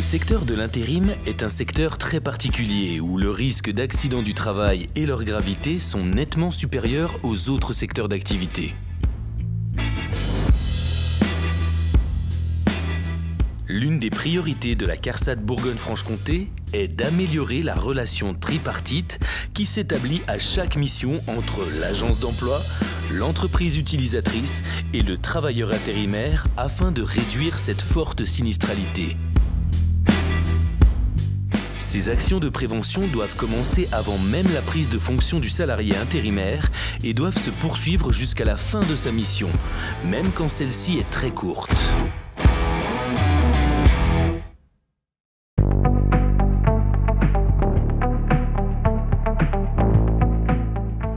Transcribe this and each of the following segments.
secteur de l'intérim est un secteur très particulier où le risque d'accident du travail et leur gravité sont nettement supérieurs aux autres secteurs d'activité. L'une des priorités de la CARSAT Bourgogne-Franche-Comté est d'améliorer la relation tripartite qui s'établit à chaque mission entre l'agence d'emploi, l'entreprise utilisatrice et le travailleur intérimaire afin de réduire cette forte sinistralité. Ces actions de prévention doivent commencer avant même la prise de fonction du salarié intérimaire et doivent se poursuivre jusqu'à la fin de sa mission, même quand celle-ci est très courte.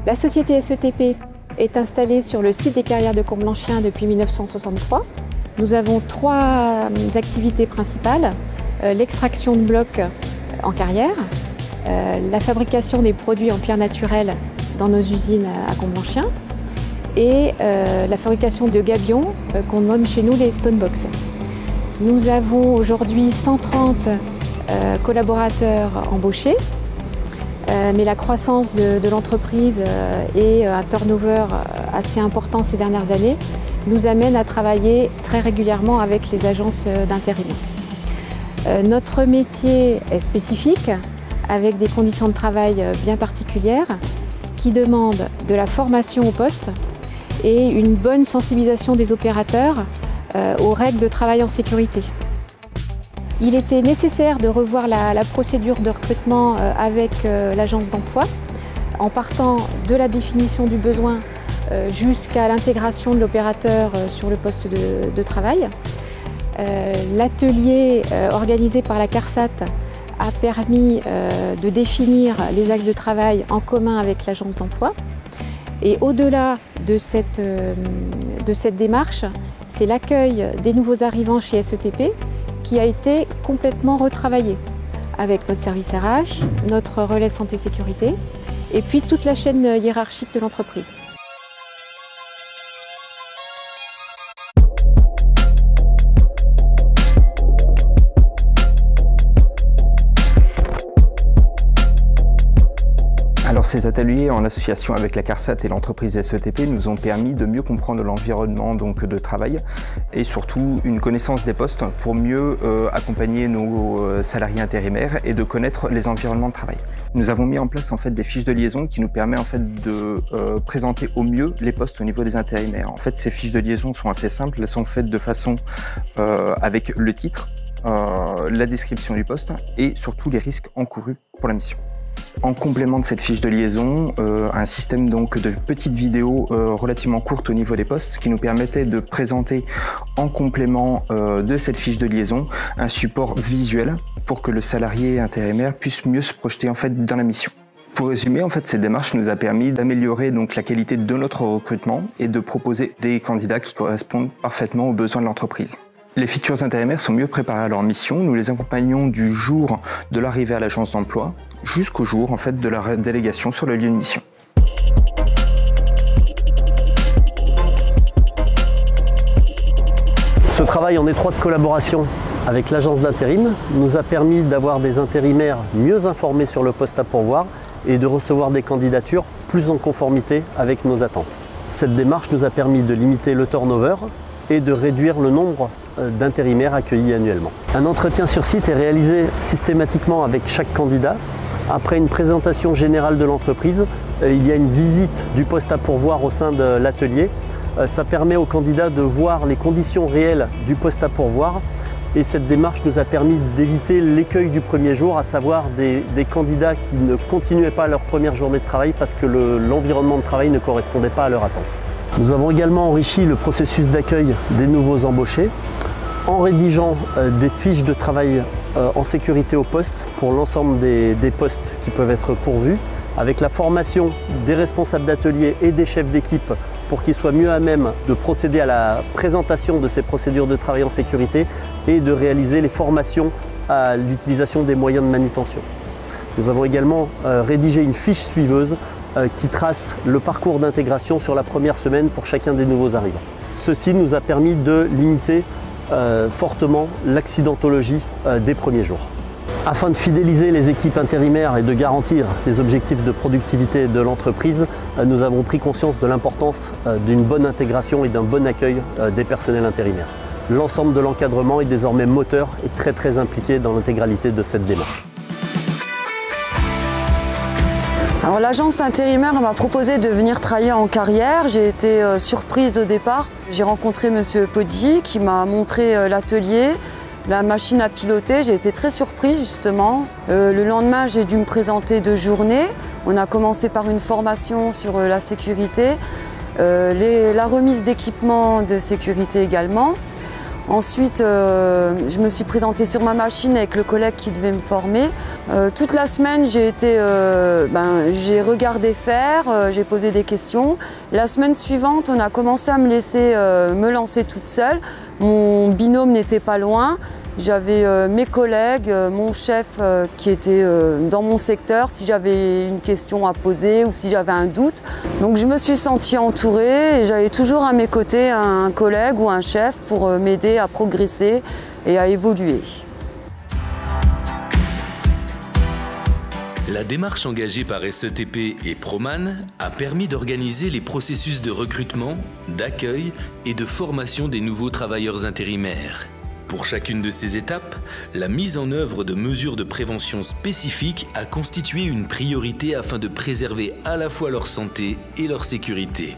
La société SETP est installée sur le site des carrières de Comblanchien depuis 1963. Nous avons trois activités principales, l'extraction de blocs en carrière, la fabrication des produits en pierre naturelle dans nos usines à Comblanchien et la fabrication de gabions qu'on nomme chez nous les Stonebox. Nous avons aujourd'hui 130 collaborateurs embauchés. Mais la croissance de l'entreprise et un turnover assez important ces dernières années nous amène à travailler très régulièrement avec les agences d'intérim. Notre métier est spécifique avec des conditions de travail bien particulières qui demandent de la formation au poste et une bonne sensibilisation des opérateurs aux règles de travail en sécurité. Il était nécessaire de revoir la procédure de recrutement avec l'agence d'emploi, en partant de la définition du besoin jusqu'à l'intégration de l'opérateur sur le poste de travail. L'atelier organisé par la CARSAT a permis de définir les axes de travail en commun avec l'agence d'emploi. Et au-delà de cette démarche, c'est l'accueil des nouveaux arrivants chez SETP qui a été complètement retravaillé avec notre service RH, notre relais santé-sécurité et puis toute la chaîne hiérarchique de l'entreprise. Alors ces ateliers en association avec la CARSAT et l'entreprise SETP nous ont permis de mieux comprendre l'environnement de travail et surtout une connaissance des postes pour mieux accompagner nos salariés intérimaires et de connaître les environnements de travail. Nous avons mis en place des fiches de liaison qui nous permettent de présenter au mieux les postes au niveau des intérimaires. En fait, ces fiches de liaison sont assez simples, elles sont faites de façon avec le titre, la description du poste et surtout les risques encourus pour la mission. En complément de cette fiche de liaison, un système de petites vidéos relativement courtes au niveau des postes qui nous permettait de présenter en complément de cette fiche de liaison un support visuel pour que le salarié intérimaire puisse mieux se projeter dans la mission. Pour résumer, cette démarche nous a permis d'améliorer la qualité de notre recrutement et de proposer des candidats qui correspondent parfaitement aux besoins de l'entreprise. Les futurs intérimaires sont mieux préparés à leur mission. Nous les accompagnons du jour de l'arrivée à l'agence d'emploi jusqu'au jour de leur délégation sur le lieu de mission. Ce travail en étroite collaboration avec l'agence d'intérim nous a permis d'avoir des intérimaires mieux informés sur le poste à pourvoir et de recevoir des candidatures plus en conformité avec nos attentes. Cette démarche nous a permis de limiter le turnover et de réduire le nombre d'intérimaires accueillis annuellement. Un entretien sur site est réalisé systématiquement avec chaque candidat. Après une présentation générale de l'entreprise, il y a une visite du poste à pourvoir au sein de l'atelier. Ça permet aux candidats de voir les conditions réelles du poste à pourvoir et cette démarche nous a permis d'éviter l'écueil du premier jour, à savoir des candidats qui ne continuaient pas leur première journée de travail parce que l'environnement de travail ne correspondait pas à leur attente. Nous avons également enrichi le processus d'accueil des nouveaux embauchés en rédigeant des fiches de travail en sécurité au poste pour l'ensemble des postes qui peuvent être pourvus, avec la formation des responsables d'atelier et des chefs d'équipe pour qu'ils soient mieux à même de procéder à la présentation de ces procédures de travail en sécurité et de réaliser les formations à l'utilisation des moyens de manutention. Nous avons également rédigé une fiche suiveuse qui trace le parcours d'intégration sur la première semaine pour chacun des nouveaux arrivants. Ceci nous a permis de limiter fortement l'accidentologie des premiers jours. Afin de fidéliser les équipes intérimaires et de garantir les objectifs de productivité de l'entreprise, nous avons pris conscience de l'importance d'une bonne intégration et d'un bon accueil des personnels intérimaires. L'ensemble de l'encadrement est désormais moteur et très impliqué dans l'intégralité de cette démarche. Alors l'agence intérimaire m'a proposé de venir travailler en carrière. J'ai été surprise au départ. J'ai rencontré M. Poggi qui m'a montré l'atelier, la machine à piloter. J'ai été très surprise justement. Le lendemain, j'ai dû me présenter 2 journées. On a commencé par une formation sur la sécurité, la remise d'équipements de sécurité également. Ensuite, je me suis présentée sur ma machine avec le collègue qui devait me former. Toute la semaine, j'ai regardé faire, j'ai posé des questions. La semaine suivante, on a commencé à me laisser me lancer toute seule. Mon binôme n'était pas loin. J'avais mes collègues, mon chef qui était dans mon secteur, si j'avais une question à poser ou si j'avais un doute. Donc je me suis sentie entourée et j'avais toujours à mes côtés un collègue ou un chef pour m'aider à progresser et à évoluer. La démarche engagée par SETP et Proman a permis d'organiser les processus de recrutement, d'accueil et de formation des nouveaux travailleurs intérimaires. Pour chacune de ces étapes, la mise en œuvre de mesures de prévention spécifiques a constitué une priorité afin de préserver à la fois leur santé et leur sécurité.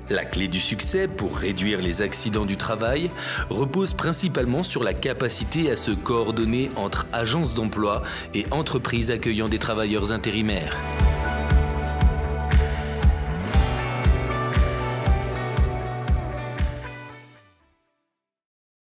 La clé du succès pour réduire les accidents du travail repose principalement sur la capacité à se coordonner entre agences d'emploi et entreprises accueillant des travailleurs intérimaires.